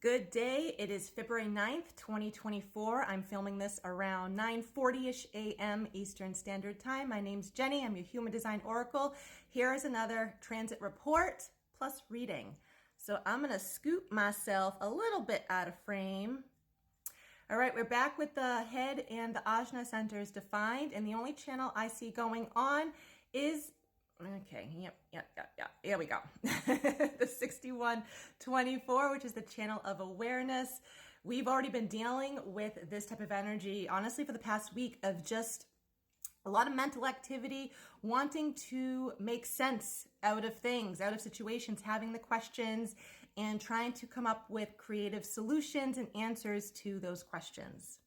Good day. It is February 9th, 2024. I'm filming this around 9:40ish a.m. Eastern Standard Time. My name's Jenny. I'm your Human Design Oracle. Here is another transit report plus reading. So I'm going to scoop myself a little bit out of frame. All right, we're back with the head and the ajna centers defined, and the only channel I see going on is okay, yep. Here we go. The 6124, which is the channel of awareness. We've already been dealing with this type of energy, honestly, for the past week of just a lot of mental activity, wanting to make sense out of things, out of situations, having the questions, and trying to come up with creative solutions and answers to those questions.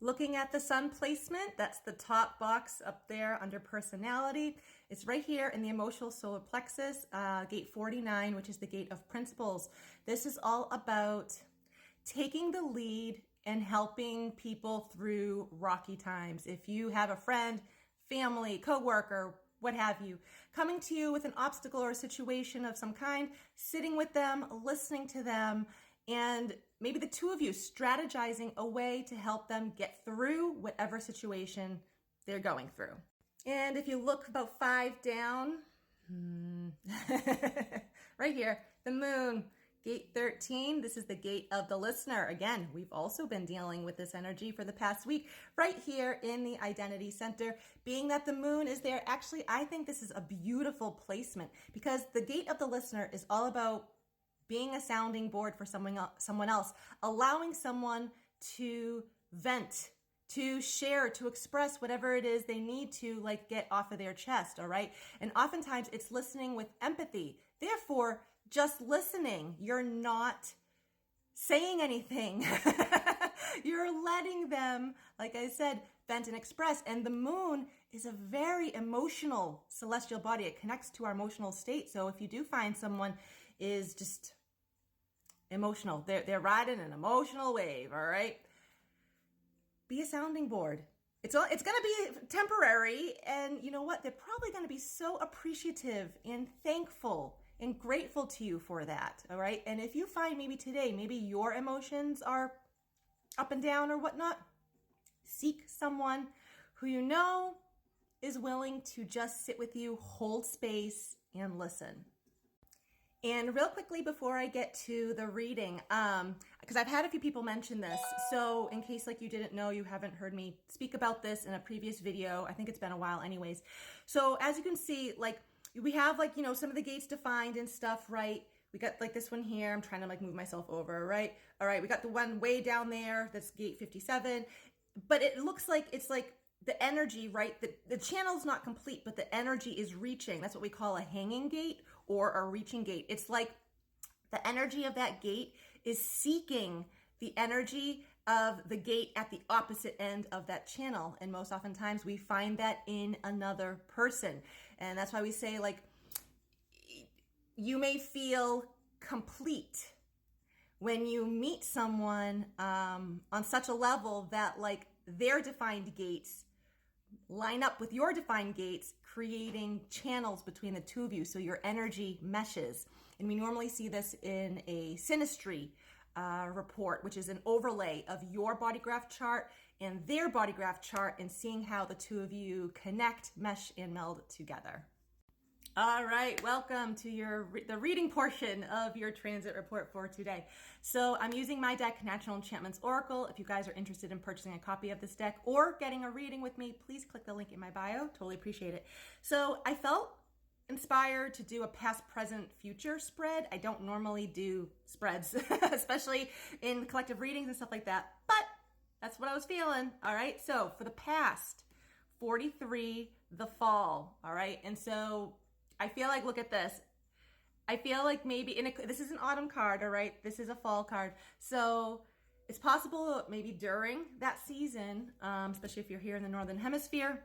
Looking at the sun placement, that's the top box up there under personality. It's right here in the emotional solar plexus, gate 49, which is the gate of principles. This is all about taking the lead and helping people through rocky times. If you have a friend, family, coworker, what have you, coming to you with an obstacle or a situation of some kind, sitting with them, listening to them, and maybe the two of you strategizing a way to help them get through whatever situation they're going through. And if you look about 5 down, right here, the moon, gate 13, this is the gate of the listener. Again, we've also been dealing with this energy for the past week, right here in the identity center. Being that the moon is there, actually, I think this is a beautiful placement because the gate of the listener is all about being a sounding board for someone else, allowing someone to vent, to share, to express whatever it is they need to like get off of their chest, all right? And oftentimes it's listening with empathy. Therefore, just listening, you're not saying anything. You're letting them, like I said, vent and express. And the moon is a very emotional celestial body. It connects to our emotional state. So if you do find someone is just emotional, they're riding an emotional wave, all right? Be a sounding board. It's going to be temporary, and you know what? They're probably going to be so appreciative and thankful and grateful to you for that, all right? And if you find maybe today, maybe your emotions are up and down or whatnot, seek someone who you know is willing to just sit with you, hold space, and listen. And real quickly before I get to the reading, because I've had a few people mention this, so in case like you didn't know, you haven't heard me speak about this in a previous video, I think it's been a while anyways. So as you can see, like we have like, you know, some of the gates defined and stuff, right? We got like this one here, I'm trying to like move myself over, right? All right, we got the one way down there, that's gate 57, but it looks like it's like the energy, right? The channel's not complete, but the energy is reaching. That's what we call a hanging gate or a reaching gate. It's like the energy of that gate is seeking the energy of the gate at the opposite end of that channel. And most oftentimes we find that in another person. And that's why we say like, you may feel complete when you meet someone on such a level that like their defined gates line up with your defined gates, creating channels between the two of you so your energy meshes. And we normally see this in a synastry report, which is an overlay of your body graph chart and their body graph chart and seeing how the two of you connect, mesh, and meld together. All right, welcome to the reading portion of your transit report for today. So I'm using my deck, Natural Enchantments Oracle. If you guys are interested in purchasing a copy of this deck or getting a reading with me, please click the link in my bio. Totally appreciate it. So I felt inspired to do a past, present, future spread. I don't normally do spreads, especially in collective readings and stuff like that, but that's what I was feeling. All right, so for the past, 43, the fall, all right? And so I feel like, look at this. I feel like maybe, this is an autumn card, all right? This is a fall card. So it's possible maybe during that season, especially if you're here in the Northern Hemisphere,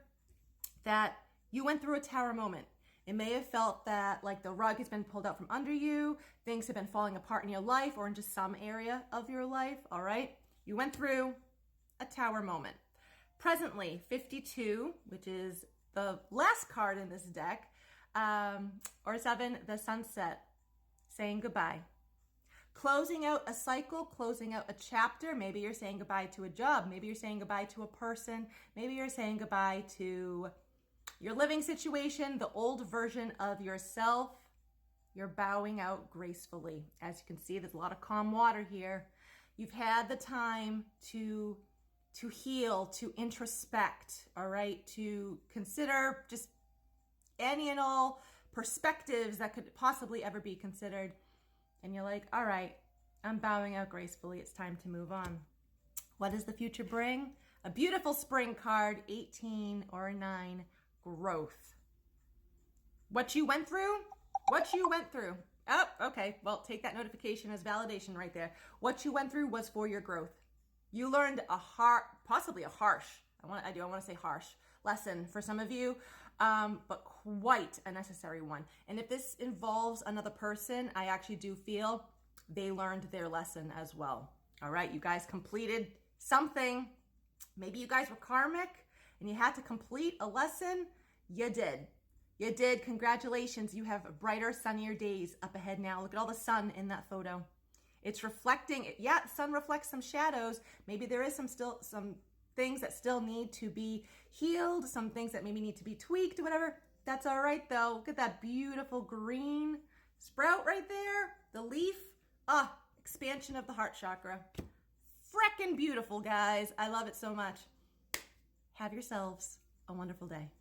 that you went through a tower moment. It may have felt that like the rug has been pulled out from under you, things have been falling apart in your life or in just some area of your life, all right? You went through a tower moment. Presently, 52, which is the last card in this deck, or 7, the sunset, saying goodbye. Closing out a cycle, closing out a chapter. Maybe you're saying goodbye to a job. Maybe you're saying goodbye to a person. Maybe you're saying goodbye to your living situation, the old version of yourself. You're bowing out gracefully. As you can see, there's a lot of calm water here. You've had the time to heal, to introspect, all right, to consider just any and all perspectives that could possibly ever be considered. And you're like, all right, I'm bowing out gracefully. It's time to move on. What does the future bring? A beautiful spring card, 18 or 9, growth. What you went through? What you went through. Oh, okay. Well, take that notification as validation right there. What you went through was for your growth. You learned possibly a harsh, I want to say harsh lesson for some of you, but quite a necessary one. And if this involves another person, I actually do feel they learned their lesson as well. All right, you guys completed something. Maybe you guys were karmic and you had to complete a lesson. You did. You did. Congratulations. You have brighter, sunnier days up ahead now. Look at all the sun in that photo. It's reflecting. Yeah, sun reflects some shadows. Maybe there is some things that still need to be healed, some things that maybe need to be tweaked, whatever. That's all right though. Look at that beautiful green sprout right there. The leaf. Expansion of the heart chakra. Frickin' beautiful, guys. I love it so much. Have yourselves a wonderful day.